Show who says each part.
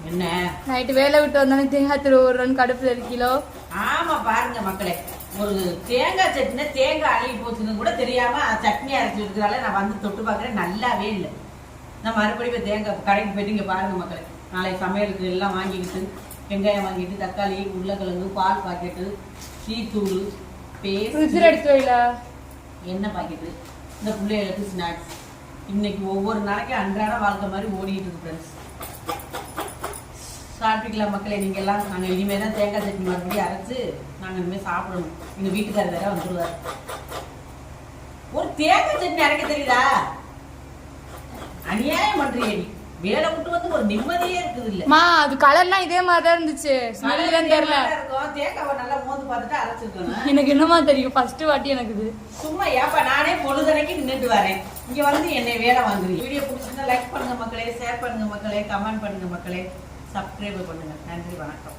Speaker 1: என்ன
Speaker 2: நைட்டு வேலை விட்டு வந்தானே தேங்காய் திருவுறன்னு கடுப்புல இருக்கீங்களோ?
Speaker 1: ஆமா பாருங்க மக்களே, ஒரு தேங்காய் சட்னி தேங்காய் அழுகி போச்சுன்னு கூட தெரியாம சட்னி அரைச்சி இருக்கிறால நான் வந்து தொட்டு பாக்குறேன், நல்லாவே இல்லை. நான் மறுபடியும் தேங்காய் கடைக்கு போயிட்டு இங்க பாருங்க மக்களே, நாளைக்கு சமையலுக்கு எல்லாம் வாங்கிக்கிட்டு வெங்காயம் வாங்கிட்டு தக்காளி உருளைக்கிழங்கு பால் பாக்கெட்டு டீத்தூள் பேஸ்ட்
Speaker 2: எடுத்து வைல
Speaker 1: எண்ணெய் பாக்கெட்டு இந்த பிள்ளைகளுக்கு ஸ்நாக்ஸ். இன்னைக்கு ஒவ்வொரு நாளைக்கும் அன்றாட வாழ்க்கை மாதிரி ஓடிட்டு இருக்கு ஃப்ரெண்ட்ஸ். சாப்பிட்டுக்கலாம் மக்களே நீங்க எல்லாம். நாங்கள் இனிமேல் தான் தேங்காய் சட்னி மறுபடியும் அரைச்சு நாங்கள் இனிமேல் சாப்பிடணும். எங்கள் வீட்டுக்காரர் வேற வந்துடுவார். ஒரு தேங்காய் சட்னி அரைக்க தெரியுதா? அநியாயம் பண்றீங்க. வேலை விட்டு வந்து ஒரு நிம்மதியே இருக்குது இல்ல.
Speaker 2: அது கலர்லாம் இதே மாதிரி தான் இருந்துச்சு. தெரியல.
Speaker 1: தேங்காவை நல்லா மோந்து பார்த்துட்டு அரைச்சிருக்கணும்.
Speaker 2: எனக்கு என்னமா தெரியும், ஃபர்ஸ்ட் வாட்டி எனக்கு இது.
Speaker 1: சும்மா ஏப்பா நானே பொழுதனைக்கு நின்றுட்டு வரேன், இங்க வந்து என்னை வேலை வாங்குறீங்க. வீடியோ பிடிச்சிருந்தா லைக் பண்ணுங்க மக்களே, ஷேர் பண்ணுங்க மக்களே, கமெண்ட் பண்ணுங்க மக்களே, சப்ஸ்கிரைப் பண்ணுங்க. நன்றி, வணக்கம்.